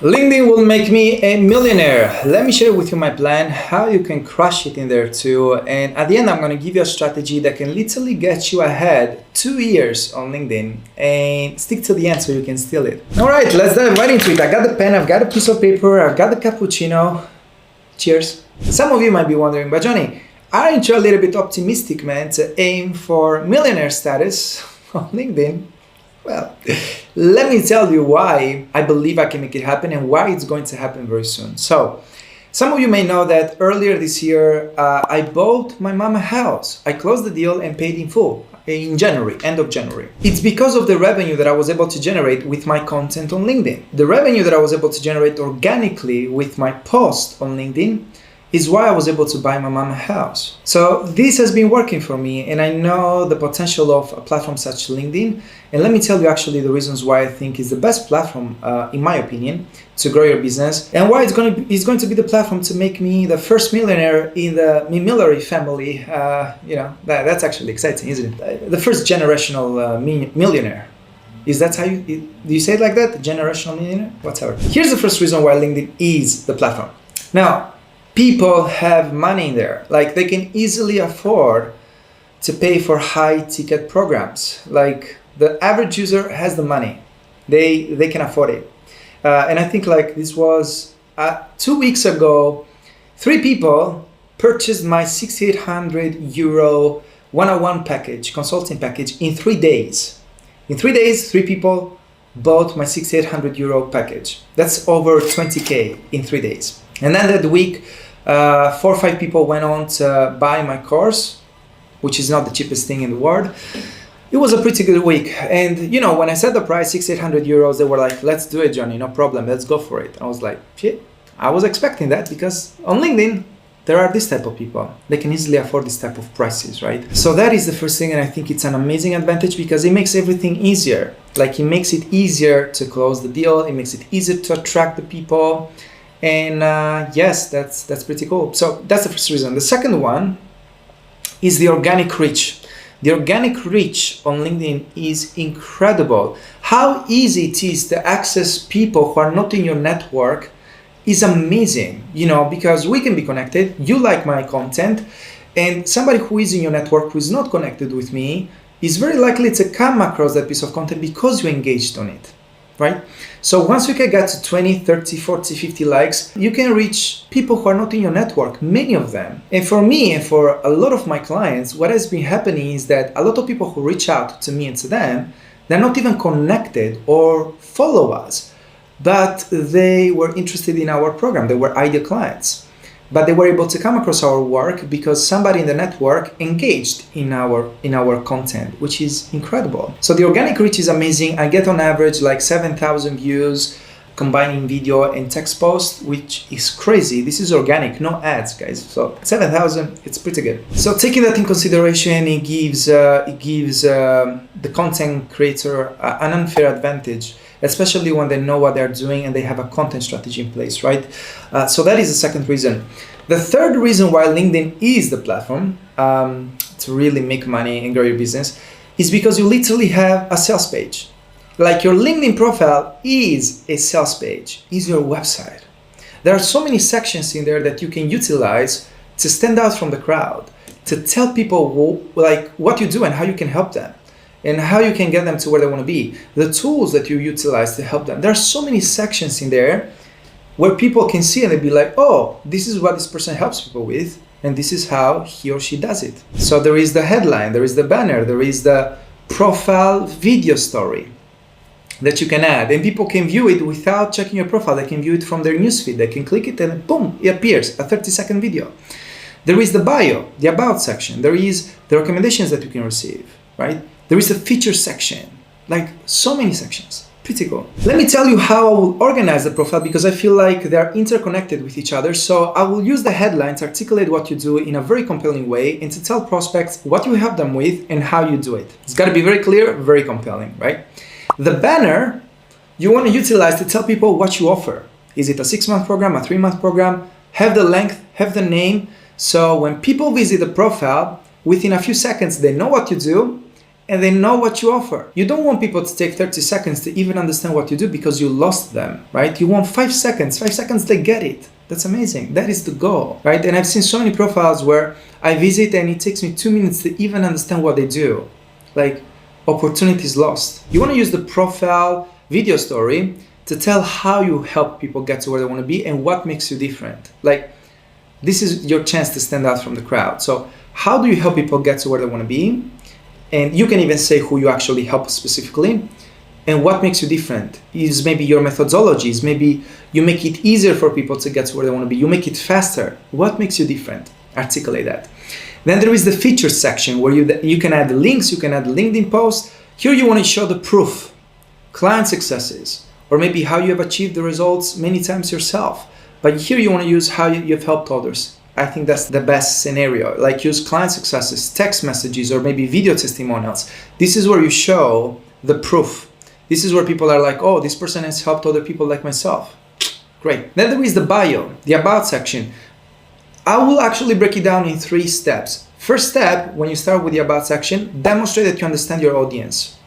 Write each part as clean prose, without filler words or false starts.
LinkedIn will make me a millionaire. Let me share with you my plan, how you can crush it in there too. And at the end, I'm going to give you a strategy that can literally get you ahead 2 years on LinkedIn, and stick to the end so you can steal it. All right, let's dive right into it. I got the pen, I've got a piece of paper, I've got the cappuccino. Cheers. Some of you might be wondering, but Johnny, aren't you a little bit optimistic, man, to aim for millionaire status on LinkedIn? Well, let me tell you why I believe I can make it happen and why it's going to happen very soon. So, some of you may know that earlier this year, I bought my mom a house. I closed the deal and paid in full in January, end of January. It's because of the revenue that I was able to generate with my content on LinkedIn. The revenue that I was able to generate organically with my post on LinkedIn is why I was able to buy my mom a house. So this has been working for me, and I know the potential of a platform such as LinkedIn. And let me tell you actually the reasons why I think it's the best platform, in my opinion, to grow your business, and why it's going to be the platform to make me the first millionaire in the Millionaire family. That's actually exciting, isn't it? The first generational millionaire. Is that how do you say it like that? Generational millionaire? Whatever. Here's the first reason why LinkedIn is the platform. Now, people have money in there. Like, they can easily afford to pay for high ticket programs. Like, the average user has the money. They can afford it. And I think like this was 2 weeks ago, 3 people purchased my €6,800 one-on-one package, consulting package in 3 days. In 3 days, 3 people bought my €6,800 package. That's over 20K in 3 days. And then that week, 4 or 5 people went on to buy my course, which is not the cheapest thing in the world. It was a pretty good week. And when I said the price, €6,800, they were like, let's do it, Johnny, no problem, let's go for it. I was like, shit, I was expecting that, because on LinkedIn, there are this type of people. They can easily afford this type of prices, right? So that is the first thing, and I think it's an amazing advantage because it makes everything easier. Like, it makes it easier to close the deal, it makes it easier to attract the people. And yes, that's pretty cool. So that's the first reason. The second one is the organic reach. The organic reach on LinkedIn is incredible. How easy it is to access people who are not in your network is amazing, because we can be connected. You like my content, and somebody who is in your network who is not connected with me is very likely to come across that piece of content because you engaged on it. Right? So once you can get to 20, 30, 40, 50 likes, you can reach people who are not in your network, many of them. And for me and for a lot of my clients, what has been happening is that a lot of people who reach out to me and to them, they're not even connected or follow us, but they were interested in our program. They were ideal clients. But they were able to come across our work because somebody in the network engaged in our content, which is incredible. So the organic reach is amazing. I get on average like 7,000 views combining video and text posts, which is crazy. This is organic, no ads, guys. So 7,000, it's pretty good. So taking that in consideration, it gives the content creator an unfair advantage, especially when they know what they're doing and they have a content strategy in place, right? So that is the second reason. The third reason why LinkedIn is the platform to really make money and grow your business is because you literally have a sales page. Like, your LinkedIn profile is a sales page, is your website. There are so many sections in there that you can utilize to stand out from the crowd, to tell people what you do and how you can help them, and how you can get them to where they want to be, the tools that you utilize to help them. There are so many sections in there where people can see and they'll be like, oh, this is what this person helps people with, and this is how he or she does it. So there is the headline, there is the banner, there is the profile video story that you can add, and people can view it without checking your profile. They can view it from their newsfeed. They can click it and boom, it appears, a 30-second video. There is the bio, the about section. There is the recommendations that you can receive, right? There is a feature section, like so many sections. Pretty cool. Let me tell you how I will organize the profile, because I feel like they're interconnected with each other. So I will use the headline to articulate what you do in a very compelling way and to tell prospects what you help them with and how you do it. It's got to be very clear, very compelling, right? The banner, you want to utilize to tell people what you offer. Is it a 6-month program, a 3-month program? Have the length, have the name. So when people visit the profile, within a few seconds, they know what you do, and they know what you offer. You don't want people to take 30 seconds to even understand what you do because you lost them, right? You want 5 seconds. 5 seconds, they get it. That's amazing. That is the goal, right? And I've seen so many profiles where I visit and it takes me 2 minutes to even understand what they do. Like, opportunities lost. You want to use the profile video story to tell how you help people get to where they want to be and what makes you different. Like, this is your chance to stand out from the crowd. So how do you help people get to where they want to be? And you can even say who you actually help specifically and what makes you different. Is maybe your methodologies, maybe you make it easier for people to get to where they want to be. You make it faster. What makes you different? Articulate that. Then there is the features section where you can add links, you can add LinkedIn posts. Here you want to show the proof, client successes, or maybe how you have achieved the results many times yourself. But here you want to use how you've helped others. I think that's the best scenario. Like, use client successes, text messages, or maybe video testimonials. This is where you show the proof. This is where people are like, oh, this person has helped other people like myself. Great. Then there is the bio, the about section. I will actually break it down in 3 steps. First step, when you start with the about section, demonstrate that you understand your audience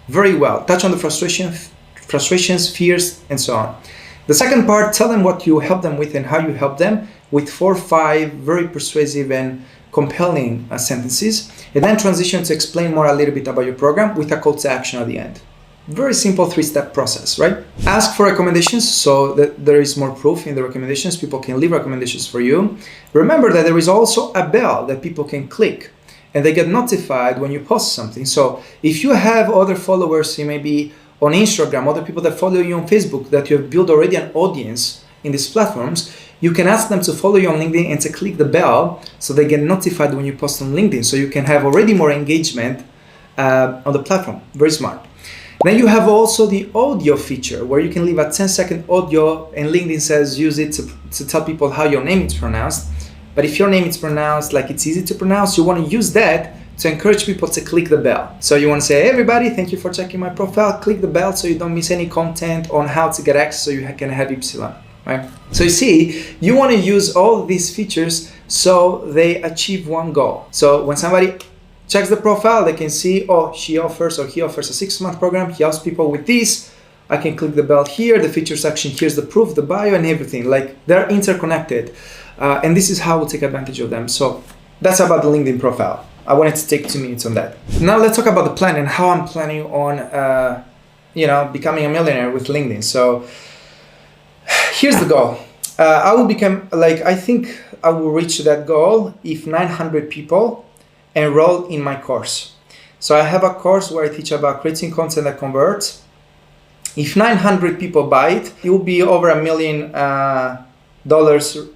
very well. Touch on the frustrations, fears, and so on. The second part, tell them what you help them with and how you help them with 4 or 5 very persuasive and compelling sentences. And then transition to explain more a little bit about your program with a call to action at the end. Very simple 3-step process, right? Ask for recommendations so that there is more proof in the recommendations. People can leave recommendations for you. Remember that there is also a bell that people can click and they get notified when you post something. So if you have other followers, you may be on Instagram, other people that follow you on Facebook, that you have built already an audience in these platforms, you can ask them to follow you on LinkedIn and to click the bell so they get notified when you post on LinkedIn. So you can have already more engagement on the platform. Very smart. Then you have also the audio feature where you can leave a 10-second audio and LinkedIn says use it to tell people how your name is pronounced. But if your name is pronounced like it's easy to pronounce, you want to use that to encourage people to click the bell. So you want to say, hey everybody, thank you for checking my profile. Click the bell so you don't miss any content on how to get access so you can have Epsilon, right? So you see, you want to use all these features so they achieve one goal. So when somebody checks the profile, they can see, oh, she offers or he offers a 6-month program. He helps people with this. I can click the bell here, the feature section, here's the proof, the bio and everything. Like, they're interconnected. And this is how we'll take advantage of them. So that's about the LinkedIn profile. I wanted to take 2 minutes on that. Now let's talk about the plan and how I'm planning on, becoming a millionaire with LinkedIn. So here's the goal. I will become, I think I will reach that goal if 900 people enroll in my course. So I have a course where I teach about creating content that converts. If 900 people buy it, it will be over $1 million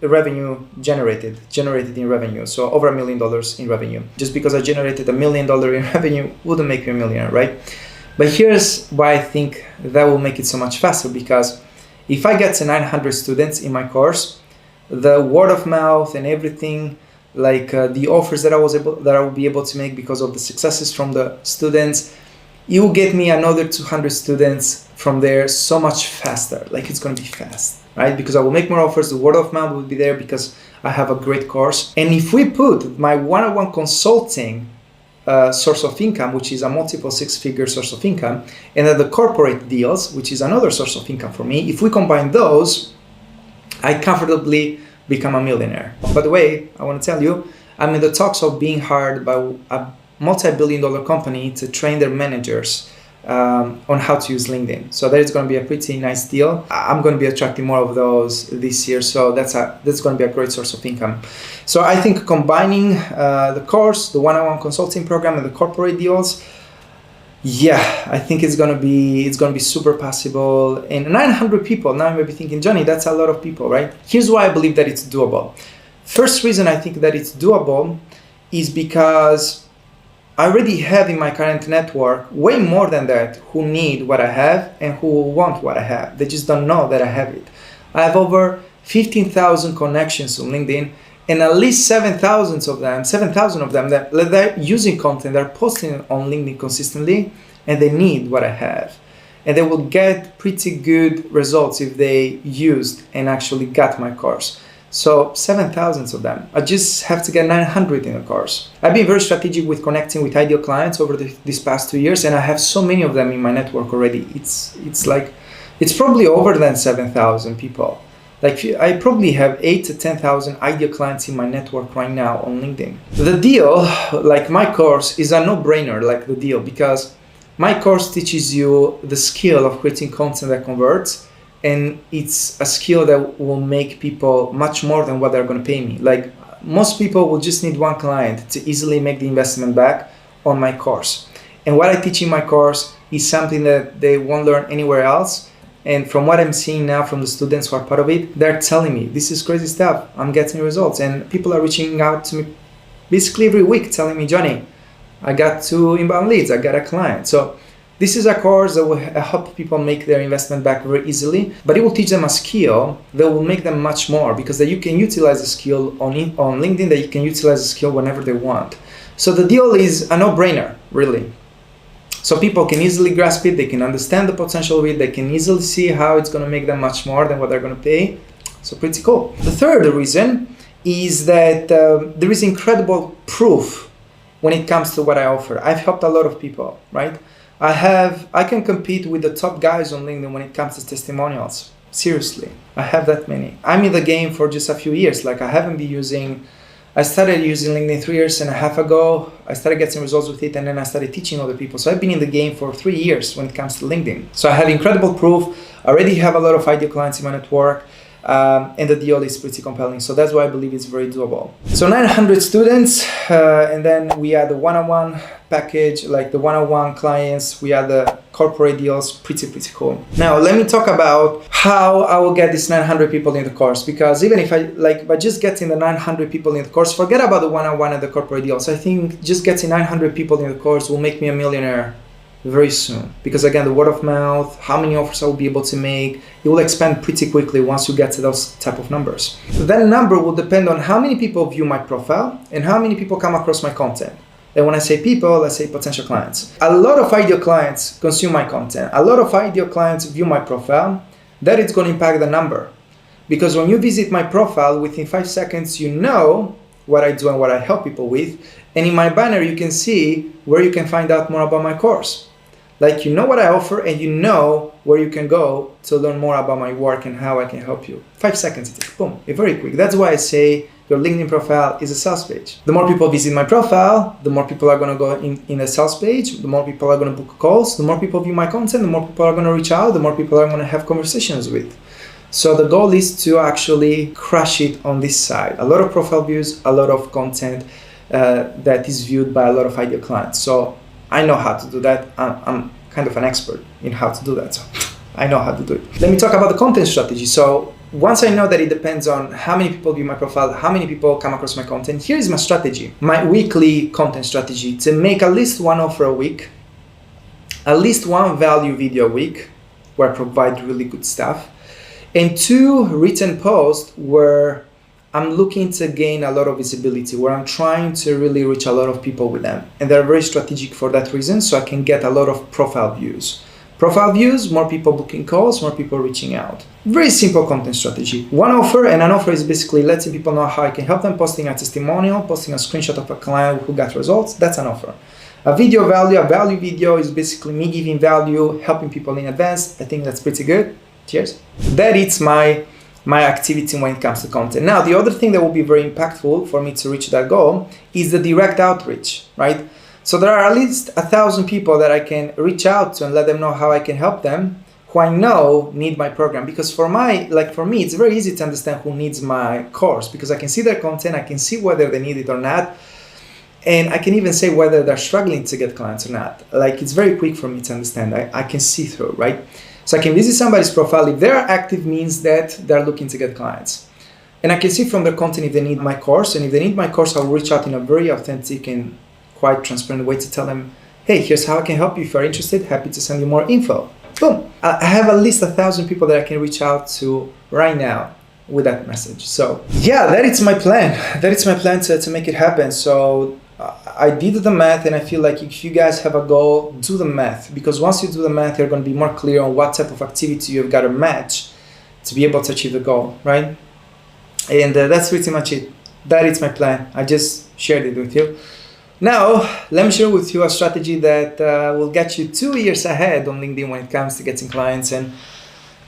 revenue generated in revenue. So over $1 million in revenue. Just because I generated $1 million in revenue wouldn't make me a millionaire, right? But here's why I think that will make it so much faster, because if I get to 900 students in my course, the word of mouth and everything, the offers that I will be able to make because of the successes from the students, it will get me another 200 students from there so much faster. It's going to be fast, right? Because I will make more offers, the word of mouth will be there because I have a great course. And if we put my one-on-one consulting source of income, which is a multiple 6-figure source of income, and then the corporate deals, which is another source of income for me, if we combine those, I comfortably become a millionaire. By the way, I want to tell you, I'm in the talks of being hired by a multi-billion-dollar company to train their managers on how to use LinkedIn. So that is going to be a pretty nice deal. I'm going to be attracting more of those this year. So that's going to be a great source of income. So I think combining the course, the one-on-one consulting program, and the corporate deals, I think it's going to be super possible. And 900 people, now you may be thinking, Johnny, that's a lot of people, right? Here's why I believe that it's doable. First reason I think that it's doable is because I already have in my current network way more than that who need what I have and who want what I have. They just don't know that I have it. I have over 15,000 connections on LinkedIn, and at least 7,000 of them that they're using content, they're posting on LinkedIn consistently, and they need what I have. And they will get pretty good results if they used and actually got my course. So 7,000 of them. I just have to get 900 in the course. I've been very strategic with connecting with ideal clients over these past 2 years, and I have so many of them in my network already. It's probably over than 7,000 people. Like I probably have 8 to 10,000 ideal clients in my network right now on LinkedIn. The deal, like my course, is a no-brainer, like the deal, because my course teaches you the skill of creating content that converts, and it's a skill that will make people much more than what they're going to pay me. Like most people will just need one client to easily make the investment back on my course. And what I teach in my course is something that they won't learn anywhere else. And from what I'm seeing now from the students who are part of it, they're telling me, this is crazy stuff, I'm getting results. And people are reaching out to me basically every week telling me, Johnny, I got 2 inbound leads, I got a client. So this is a course that will help people make their investment back very easily, but it will teach them a skill that will make them much more, because that you can utilize the skill on LinkedIn, that you can utilize the skill whenever they want. So the deal is a no-brainer, really. So people can easily grasp it, they can understand the potential of it, they can easily see how it's going to make them much more than what they're going to pay. So pretty cool. The third reason is that there is incredible proof when it comes to what I offer. I've helped a lot of people, right? I can compete with the top guys on LinkedIn when it comes to testimonials. Seriously, I have that many. I'm in the game for just a few years. Like I started using LinkedIn 3.5 years ago. I started getting results with it, and then I started teaching other people. So I've been in the game for 3 years when it comes to LinkedIn. So I have incredible proof. I already have a lot of ideal clients in my network. And the deal is pretty compelling. So that's why I believe it's very doable. So 900 students, and then we add the one-on-one package, like the one-on-one clients, we add the corporate deals, pretty cool. Now, let me talk about how I will get these 900 people in the course, because even if by just getting the 900 people in the course, forget about the one-on-one and the corporate deals. I think just getting 900 people in the course will make me a millionaire very soon, because again, the word of mouth, how many offers I will be able to make, it will expand pretty quickly once you get to those type of numbers. That number will depend on how many people view my profile and how many people come across my content. And when I say people, I say potential clients. A lot of ideal clients consume my content. A lot of ideal clients view my profile. That is going to impact the number, because when you visit my profile, within 5 seconds, you know what I do and what I help people with. And in my banner, you can see where you can find out more about my course. Like, you know what I offer, and you know where you can go to learn more about my work and how I can help you. 5 seconds, boom, it's very quick. That's why I say your LinkedIn profile is a sales page. The more people visit my profile, the more people are going to go in a sales page, the more people are going to book calls, the more people view my content, the more people are going to reach out, the more people are going to have conversations with. So the goal is to actually crush it on this side. A lot of profile views, a lot of content that is viewed by a lot of ideal clients. So I know how to do that. I'm kind of an expert in how to do that. So I know how to do it. Let me talk about the content strategy. So once I know that it depends on how many people view my profile, how many people come across my content, here's my strategy. My weekly content strategy: to make at least one offer a week, at least one value video a week where I provide really good stuff, and 2 written posts where I'm looking to gain a lot of visibility, where I'm trying to really reach a lot of people with them. And they're very strategic for that reason, so I can get a lot of profile views. Profile views, more people booking calls, more people reaching out. Very simple content strategy. One offer, and an offer is basically letting people know how I can help them, posting a testimonial, posting a screenshot of a client who got results. That's an offer. A video value, a value video is basically me giving value, helping people in advance. I think that's pretty good. Cheers. That is my activity when it comes to content. Now, the other thing that will be very impactful for me to reach that goal is the direct outreach, right? So there are at least 1,000 people that I can reach out to and let them know how I can help them, who I know need my program. Because for me, it's very easy to understand who needs my course, because I can see their content, I can see whether they need it or not, and I can even say whether they're struggling to get clients or not. Like, it's very quick for me to understand. I can see through, right? So I can visit somebody's profile. If they're active, means that they're looking to get clients. And I can see from their content if they need my course. And if they need my course, I'll reach out in a very authentic and quite transparent way to tell them, hey, here's how I can help you. If you're interested, happy to send you more info. Boom. I have at least 1,000 people that I can reach out to right now with that message. So yeah, that is my plan. That is my plan to make it happen. So I did the math, and I feel like if you guys have a goal, do the math, because once you do the math, you're going to be more clear on what type of activity you've got to match to be able to achieve the goal, right? And that's pretty much it. That is my plan. I just shared it with you. Now, let me share with you a strategy that will get you 2 years ahead on LinkedIn when it comes to getting clients and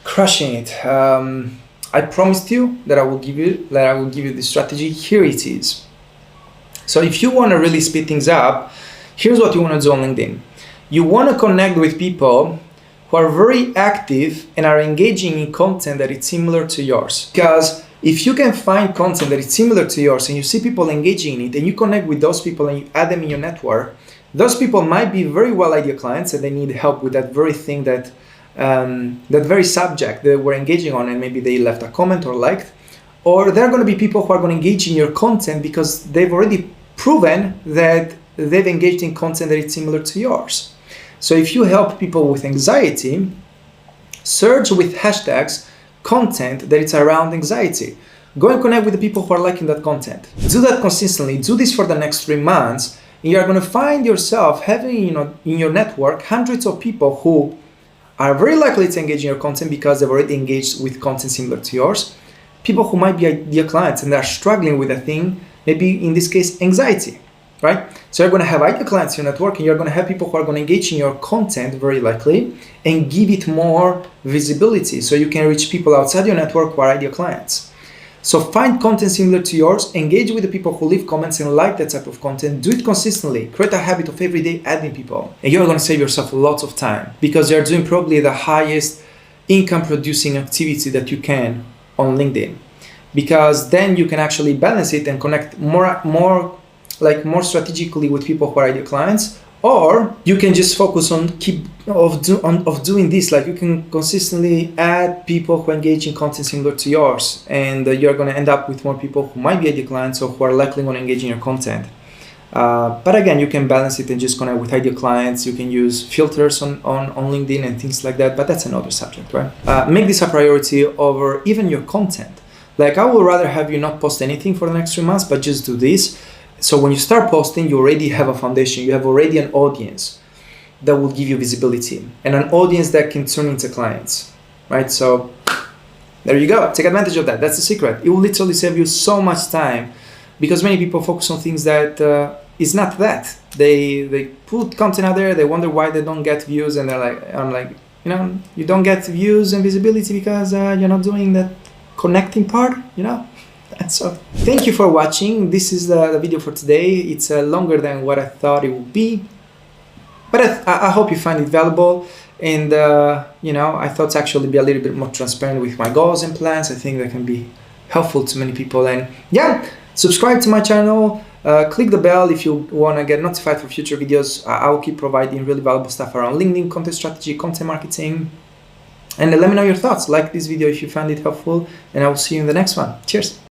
crushing it. I promised you that I will give you this strategy. Here it is. So if you want to really speed things up, here's what you want to do on LinkedIn. You want to connect with people who are very active and are engaging in content that is similar to yours. Because if you can find content that is similar to yours and you see people engaging in it and you connect with those people and you add them in your network, those people might be very well ideal clients and they need help with that very thing, that very subject that we're engaging on, and maybe they left a comment or liked. Or they're going to be people who are going to engage in your content because they've already proven that they've engaged in content that is similar to yours. So if you help people with anxiety, search with hashtags content that is around anxiety. Go and connect with the people who are liking that content. Do that consistently. Do this for the next 3 months. And you are going to find yourself having, in your network, hundreds of people who are very likely to engage in your content because they've already engaged with content similar to yours. People who might be ideal clients and they're struggling with a thing, maybe in this case, anxiety, right? So you're going to have ideal clients in your network and you're going to have people who are going to engage in your content very likely and give it more visibility so you can reach people outside your network who are ideal clients. So find content similar to yours, engage with the people who leave comments and like that type of content, do it consistently, create a habit of every day adding people. And you're going to save yourself lots of time because you're doing probably the highest income producing activity that you can on LinkedIn. Because then you can actually balance it and connect more strategically with people who are ideal clients, or you can just focus on doing this. Like you can consistently add people who engage in content similar to yours, and you're going to end up with more people who might be ideal clients or who are likely going to engage in your content. But again, you can balance it and just connect with ideal clients. You can use filters on LinkedIn and things like that, but that's another subject, right? Make this a priority over even your content. Like I would rather have you not post anything for the next 3 months, but just do this. So when you start posting, you already have a foundation. You have already an audience that will give you visibility and an audience that can turn into clients, right? So there you go. Take advantage of that. That's the secret. It will literally save you so much time because many people focus on things that is not that. They put content out there. They wonder why they don't get views. And I'm like, you don't get views and visibility because you're not doing that connecting part, So thank you for watching. This is the video for today. It's longer than what I thought it would be, but I hope you find it valuable. And I thought to actually be a little bit more transparent with my goals and plans. I think that can be helpful to many people. And yeah, subscribe to my channel. Click the bell if you want to get notified for future videos. I will keep providing really valuable stuff around LinkedIn, content strategy, content marketing. And let me know your thoughts. Like this video if you found it helpful, and I will see you in the next one. Cheers.